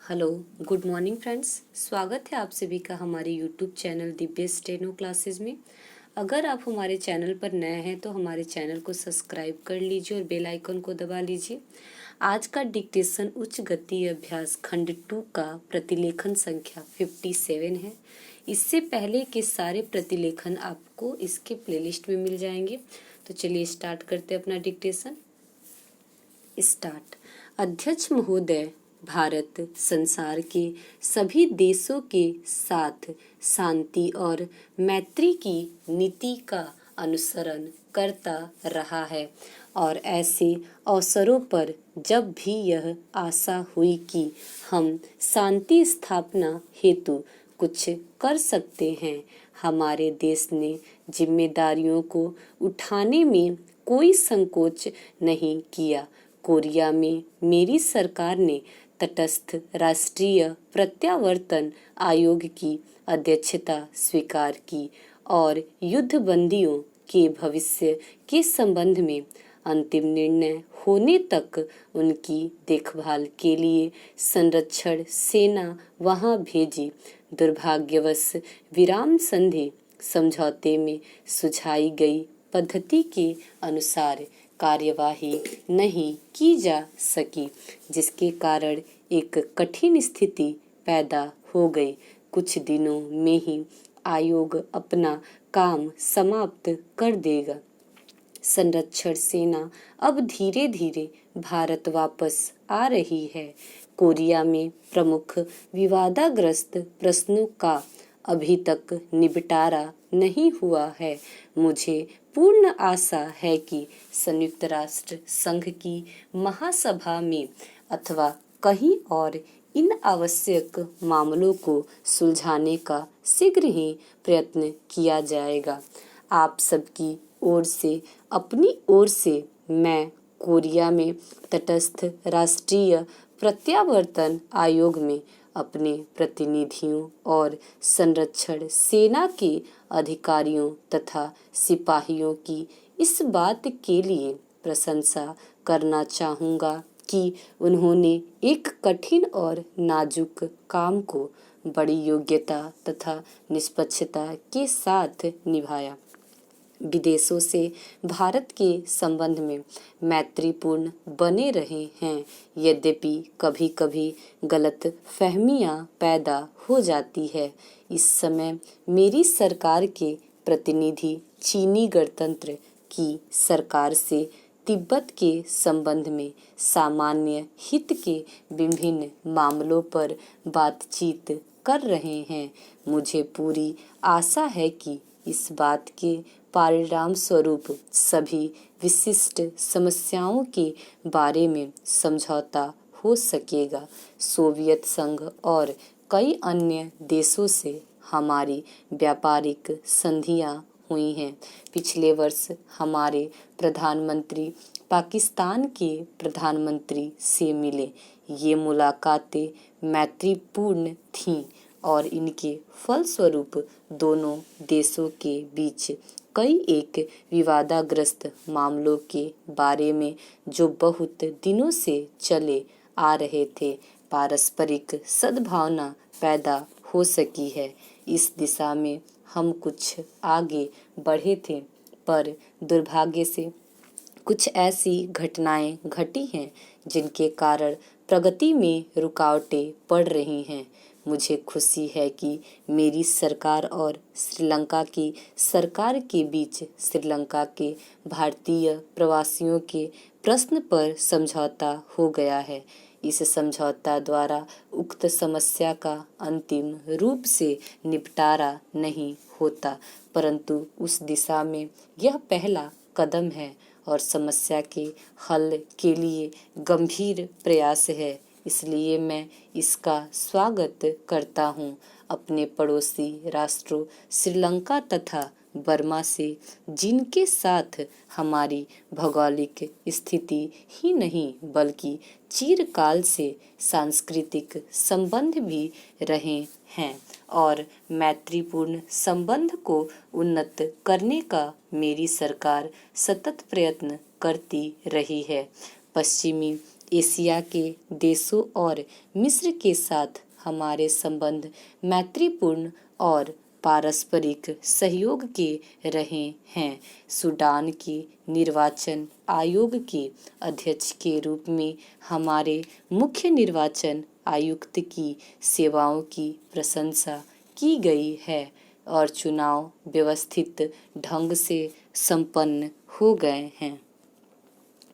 Hello, good morning friends. स्वागत है आप सभी का हमारे YouTube channel Divya steno classes में। अगर आप हमारे चैनल पर नए हैं तो हमारे चैनल को सब्सक्राइब कर लीजिए और बेल आइकन को दबा लीजिए। आज का डिक्टेशन उच्च गति अभ्यास खंड 2 का प्रतिलेखन संख्या 57 है। इससे पहले के सारे प्रतिलेखन आपको इसके प्लेलिस्ट में मिल जाएंगे। तो चलिए स्टार्ट करते हैं अपना डिक्टेशन। स्टार्ट। अध्यक्ष महोदय, भारत संसार के सभी देशों के साथ शांति और मैत्री की नीति का अनुसरण करता रहा है और ऐसे अवसरों पर जब भी यह आशा हुई कि हम शांति स्थापना हेतु कुछ कर सकते हैं, हमारे देश ने जिम्मेदारियों को उठाने में कोई संकोच नहीं किया। कोरिया में मेरी सरकार ने तटस्थ राष्ट्रीय प्रत्यावर्तन आयोग की अध्यक्षता स्वीकार की और युद्धबंदियों के भविष्य के संबंध में अंतिम निर्णय होने तक उनकी देखभाल के लिए संरक्षण सेना वहां भेजी। दुर्भाग्यवश विराम संधि समझौते में सुझाई गई पद्धति के अनुसार कार्यवाही नहीं की जा सकी, जिसके कारण एक कठिन स्थिति पैदा हो गई। कुछ दिनों में ही आयोग अपना काम समाप्त कर देगा। संरक्षण सेना अब धीरे धीरे भारत वापस आ रही है। कोरिया में प्रमुख विवादाग्रस्त प्रश्नों का अभी तक निपटारा नहीं हुआ है। मुझे पूर्ण आशा है कि संयुक्त राष्ट्र संघ की महासभा में अथवा कहीं और इन आवश्यक मामलों को सुलझाने का शीघ्र ही प्रयत्न किया जाएगा। आप सबकी ओर से अपनी ओर से मैं कोरिया में तटस्थ राष्ट्रीय प्रत्यावर्तन आयोग में अपने प्रतिनिधियों और संरक्षण सेना के अधिकारियों तथा सिपाहियों की इस बात के लिए प्रशंसा करना चाहूँगा कि उन्होंने एक कठिन और नाजुक काम को बड़ी योग्यता तथा निष्पक्षता के साथ निभाया। विदेशों से भारत के संबंध में मैत्रीपूर्ण बने रहे हैं। यद्यपि कभी कभी गलत फहमियाँ पैदा हो जाती है। इस समय मेरी सरकार के प्रतिनिधि चीनी गणतंत्र की सरकार से तिब्बत के संबंध में सामान्य हित के विभिन्न मामलों पर बातचीत कर रहे हैं। मुझे पूरी आशा है कि इस बात के परिणाम स्वरूप सभी विशिष्ट समस्याओं के बारे में समझौता हो सकेगा। सोवियत संघ और कई अन्य देशों से हमारी व्यापारिक संधियां हुई हैं। पिछले वर्ष हमारे प्रधानमंत्री पाकिस्तान के प्रधानमंत्री से मिले। ये मुलाकातें मैत्रीपूर्ण थीं और इनके फलस्वरूप दोनों देशों के बीच कई एक विवादाग्रस्त मामलों के बारे में जो बहुत दिनों से चले आ रहे थे, पारस्परिक सद्भावना पैदा हो सकी है। इस दिशा में हम कुछ आगे बढ़े थे, पर दुर्भाग्य से कुछ ऐसी घटनाएं घटी हैं जिनके कारण प्रगति में रुकावटें पड़ रही हैं। मुझे खुशी है कि मेरी सरकार और श्रीलंका की सरकार के बीच श्रीलंका के भारतीय प्रवासियों के प्रश्न पर समझौता हो गया है। इस समझौता द्वारा उक्त समस्या का अंतिम रूप से निपटारा नहीं होता, परंतु उस दिशा में यह पहला कदम है और समस्या के हल के लिए गंभीर प्रयास है। इसलिए मैं इसका स्वागत करता हूँ। अपने पड़ोसी राष्ट्रों श्रीलंका तथा बर्मा से, जिनके साथ हमारी भौगोलिक स्थिति ही नहीं बल्कि चिरकाल से सांस्कृतिक संबंध भी रहे हैं और मैत्रीपूर्ण संबंध को उन्नत करने का मेरी सरकार सतत प्रयत्न करती रही है। पश्चिमी एशिया के देशों और मिस्र के साथ हमारे संबंध मैत्रीपूर्ण और पारस्परिक सहयोग के रहे हैं। सूडान के निर्वाचन आयोग के अध्यक्ष के रूप में हमारे मुख्य निर्वाचन आयुक्त की सेवाओं की प्रशंसा की गई है और चुनाव व्यवस्थित ढंग से संपन्न हो गए हैं।